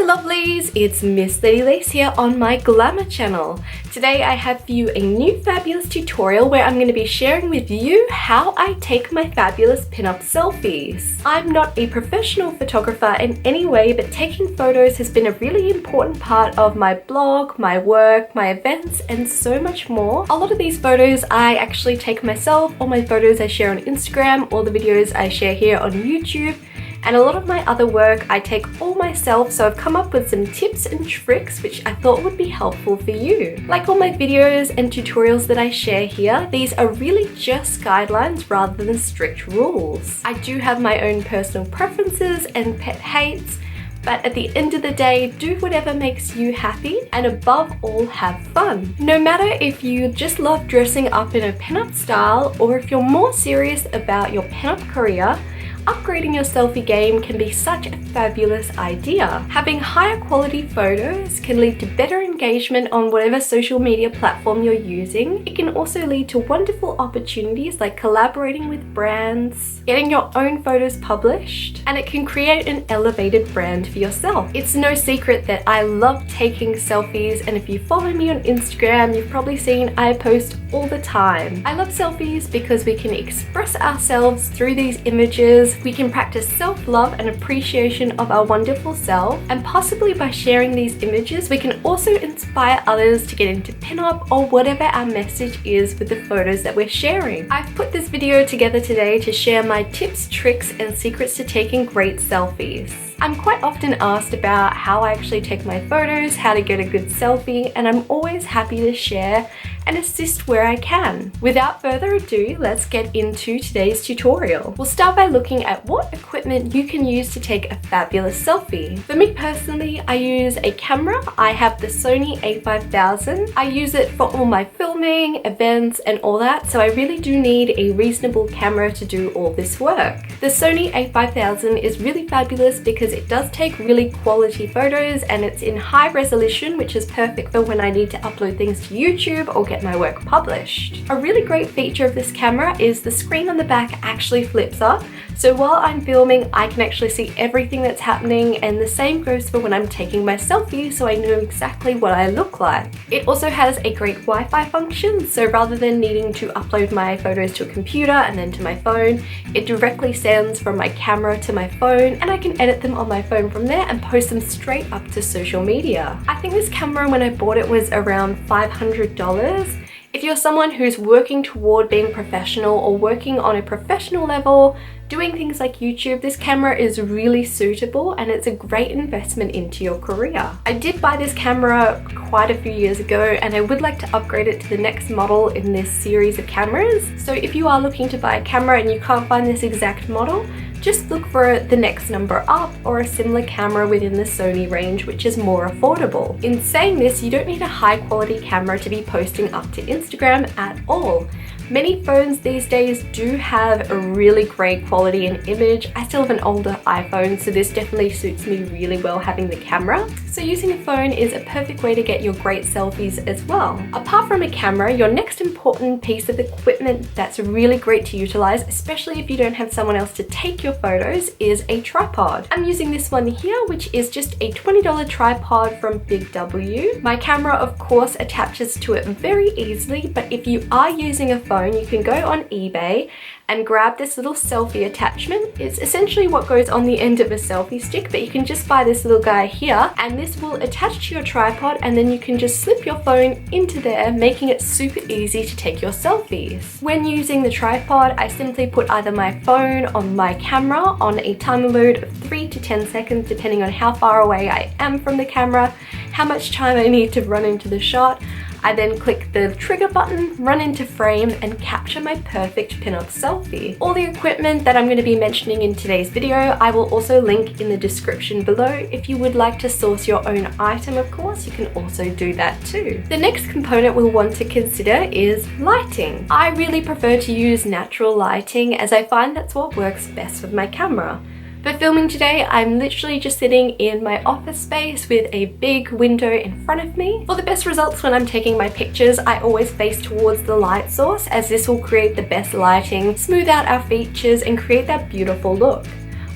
Hello lovelies, it's Miss Lady Lace here on my Glamour channel. Today I have for you a new fabulous tutorial where I'm going to be sharing with you how I take my fabulous pinup selfies. I'm not a professional photographer in any way, but taking photos has been a really important part of my blog, my work, my events, and so much more. A lot of these photos I actually take myself, or my photos I share on Instagram, or the videos I share here on YouTube. And a lot of my other work I take all myself, so I've come up with some tips and tricks which I thought would be helpful for you. Like all my videos and tutorials that I share here, these are really just guidelines rather than strict rules. I do have my own personal preferences and pet hates, but at the end of the day, do whatever makes you happy, and above all, have fun. No matter if you just love dressing up in a pinup style, or if you're more serious about your pinup career, upgrading your selfie game can be such a fabulous idea. Having higher quality photos can lead to better engagement on whatever social media platform you're using. It can also lead to wonderful opportunities like collaborating with brands, getting your own photos published, and it can create an elevated brand for yourself. It's no secret that I love taking selfies, and if you follow me on Instagram, you've probably seen I post all the time. I love selfies because we can express ourselves through these images. We can practice self-love and appreciation of our wonderful self, and possibly by sharing these images, we can also inspire others to get into pinup or whatever our message is with the photos that we're sharing. I've put this video together today to share my tips, tricks, and secrets to taking great selfies. I'm quite often asked about how I actually take my photos, how to get a good selfie, and I'm always happy to share and assist where I can. Without further ado, let's get into today's tutorial. We'll start by looking at what equipment you can use to take a fabulous selfie. For me personally, I use a camera. I have the Sony a5000. I use it for all my filming, events, and all that, so I really do need a reasonable camera to do all this work. The Sony a5000 is really fabulous because it does take really quality photos, and it's in high resolution, which is perfect for when I need to upload things to YouTube or get my work published. A really great feature of this camera is the screen on the back actually flips up, so while I'm filming I can actually see everything that's happening, and the same goes for when I'm taking my selfie, so I know exactly what I look like. It also has a great Wi-Fi function, so rather than needing to upload my photos to a computer and then to my phone, it directly sends from my camera to my phone, and I can edit them on my phone from there and post them straight up to social media. I think this camera, when I bought it, was around $500. If you're someone who's working toward being professional or working on a professional level, doing things like YouTube, this camera is really suitable and it's a great investment into your career. I did buy this camera quite a few years ago, and I would like to upgrade it to the next model in this series of cameras. So if you are looking to buy a camera and you can't find this exact model, just look for the next number up or a similar camera within the Sony range, which is more affordable. In saying this, you don't need a high quality camera to be posting up to Instagram at all. Many phones these days do have a really great quality in image. I still have an older iPhone, so this definitely suits me really well having the camera. So using a phone is a perfect way to get your great selfies as well. Apart from a camera, your next important piece of equipment that's really great to utilize, especially if you don't have someone else to take your photos, is a tripod. I'm using this one here, which is just a $20 tripod from Big W. My camera, of course, attaches to it very easily, but if you are using a phone, you can go on eBay and grab this little selfie attachment. It's essentially what goes on the end of a selfie stick, but you can just buy this little guy here, and this will attach to your tripod, and then you can just slip your phone into there, making it super easy to take your selfies. When using the tripod, I simply put either my phone on my camera on a timer mode of 3 to 10 seconds, depending on how far away I am from the camera, how much time I need to run into the shot. I then click the trigger button, run into frame, and capture my perfect pinup selfie. All the equipment that I'm going to be mentioning in today's video, I will also link in the description below. If you would like to source your own item, of course, you can also do that too. The next component we'll want to consider is lighting. I really prefer to use natural lighting, as I find that's what works best with my camera. For filming today, I'm literally just sitting in my office space with a big window in front of me. For the best results when I'm taking my pictures, I always face towards the light source, as this will create the best lighting, smooth out our features, and create that beautiful look.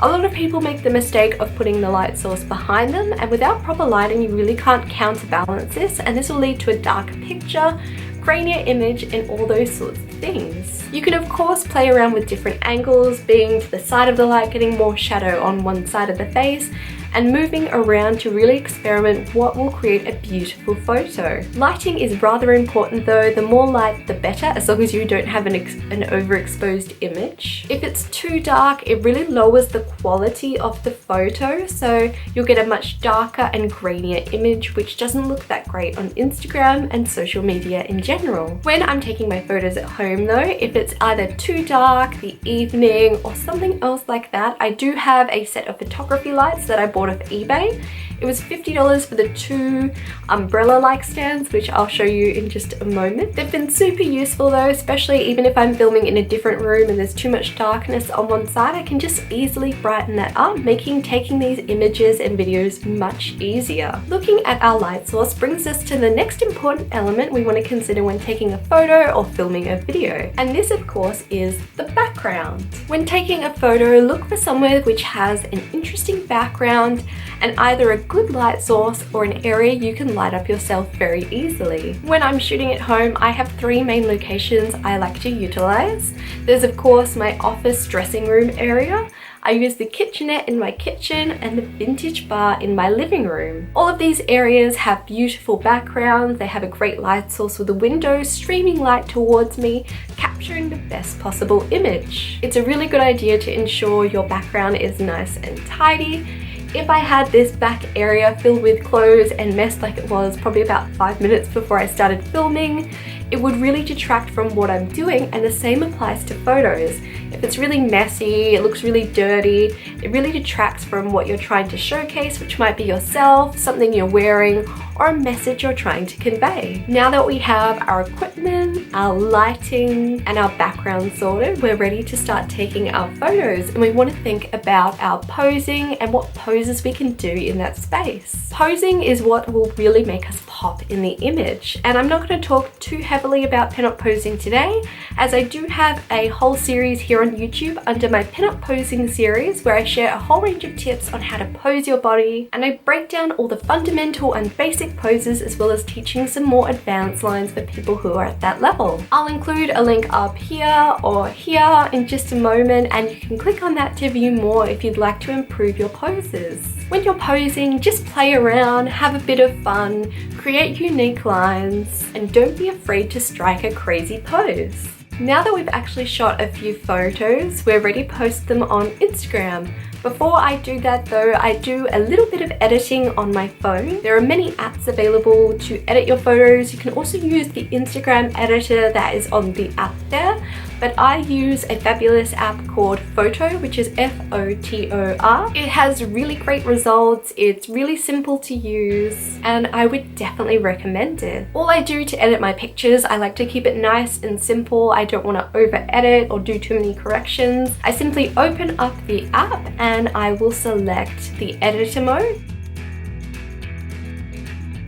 A lot of people make the mistake of putting the light source behind them, and without proper lighting you really can't counterbalance this, and this will lead to a darker picture, grainier image, and all those sorts of things. You can of course play around with different angles, being to the side of the light, getting more shadow on one side of the face, and moving around to really experiment what will create a beautiful photo. Lighting is rather important though. The more light the better, as long as you don't have an overexposed image. If it's too dark, it really lowers the quality of the photo, so you'll get a much darker and grainier image, which doesn't look that great on Instagram and social media in general. When I'm taking my photos at home though, if it's either too dark, the evening, or something else like that, I do have a set of photography lights that I bought off eBay. It was $50 for the 2 umbrella-like stands, which I'll show you in just a moment. They've been super useful though, especially even if I'm filming in a different room and there's too much darkness on one side, I can just easily brighten that up, making taking these images and videos much easier. Looking at our light source brings us to the next important element we want to consider when taking a photo or filming a video. And this of course is the background. When taking a photo, look for somewhere which has an interesting background and either a good light source or an area you can light up yourself very easily. When I'm shooting at home, I have 3 main locations I like to utilize. There's of course my office dressing room area. I use the kitchenette in my kitchen and the vintage bar in my living room. All of these areas have beautiful backgrounds. They have a great light source with a window streaming light towards me, capturing the best possible image. It's a really good idea to ensure your background is nice and tidy. If I had this back area filled with clothes and mess like it was probably about 5 minutes before I started filming, it would really detract from what I'm doing, and the same applies to photos. If it's really messy, it looks really dirty, it really detracts from what you're trying to showcase, which might be yourself, something you're wearing, or a message you're trying to convey. Now that we have our equipment, our lighting, and our background sorted, we're ready to start taking our photos, and we want to think about our posing and what poses we can do in that space. Posing is what will really make us pop in the image, and I'm not going to talk too heavily about pinup posing today, as I do have a whole series here on YouTube under my pinup posing series where I share a whole range of tips on how to pose your body, and I break down all the fundamental and basic poses as well as teaching some more advanced lines for people who are at that level. I'll include a link up here or here in just a moment, and you can click on that to view more if you'd like to improve your poses. When you're posing, just play around, have a bit of fun, create unique lines, and don't be afraid to strike a crazy pose. Now that we've actually shot a few photos, we're ready to post them on Instagram. Before I do that though, I do a little bit of editing on my phone. There are many apps available to edit your photos. You can also use the Instagram editor that is on the app there, but I use a fabulous app called Photor, which is F-O-T-O-R. It has really great results, it's really simple to use, and I would definitely recommend it. All I do to edit my pictures, I like to keep it nice and simple. I don't want to over edit or do too many corrections. I simply open up the app and I will select the editor mode.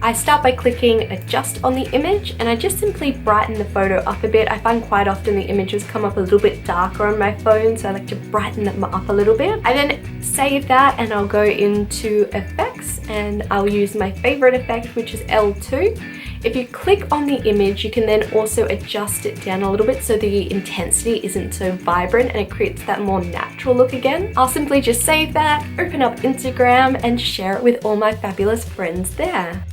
I start by clicking adjust on the image, and I just simply brighten the photo up a bit. I find quite often the images come up a little bit darker on my phone, so I like to brighten them up a little bit. I then save that and I'll go into effects and I'll use my favorite effect, which is L2. If you click on the image, you can then also adjust it down a little bit so the intensity isn't so vibrant and it creates that more natural look again. I'll simply just save that, open up Instagram, and share it with all my fabulous friends there.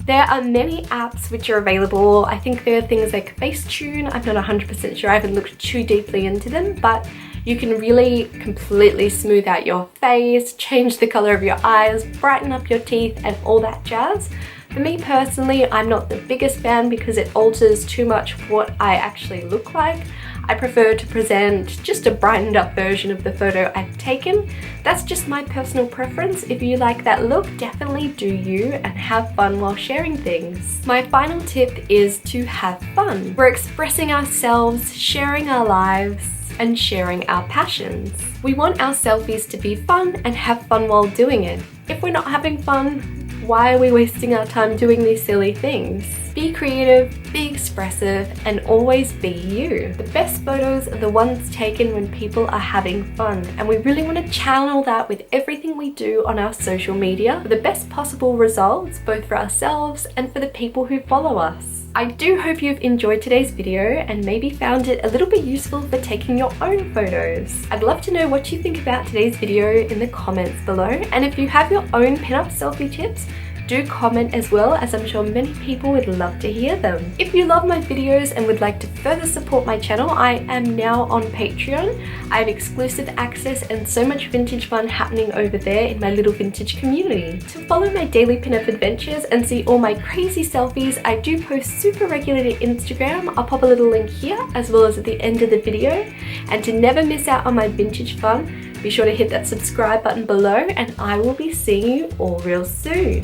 There are many apps which are available. I think there are things like Facetune. I'm not 100% sure, I haven't looked too deeply into them, but you can really completely smooth out your face, change the color of your eyes, brighten up your teeth, and all that jazz. For me personally, I'm not the biggest fan because it alters too much what I actually look like. I prefer to present just a brightened up version of the photo I've taken. That's just my personal preference. If you like that look, definitely do you and have fun while sharing things. My final tip is to have fun. We're expressing ourselves, sharing our lives, and sharing our passions. We want our selfies to be fun and have fun while doing it. If we're not having fun, Why are we wasting our time doing these silly things? Be creative, be expressive, and always be you. The best photos are the ones taken when people are having fun, and we really want to channel that with everything we do on our social media for the best possible results, both for ourselves and for the people who follow us. I do hope you've enjoyed today's video and maybe found it a little bit useful for taking your own photos. I'd love to know what you think about today's video in the comments below, and if you have your own pinup selfie tips, do comment as well, as I'm sure many people would love to hear them. If you love my videos and would like to further support my channel, I am now on Patreon. I have exclusive access and so much vintage fun happening over there in my little vintage community. To follow my daily pinup adventures and see all my crazy selfies I do post super regularly to Instagram, I'll pop a little link here as well as at the end of the video. And to never miss out on my vintage fun, be sure to hit that subscribe button below, and I will be seeing you all real soon.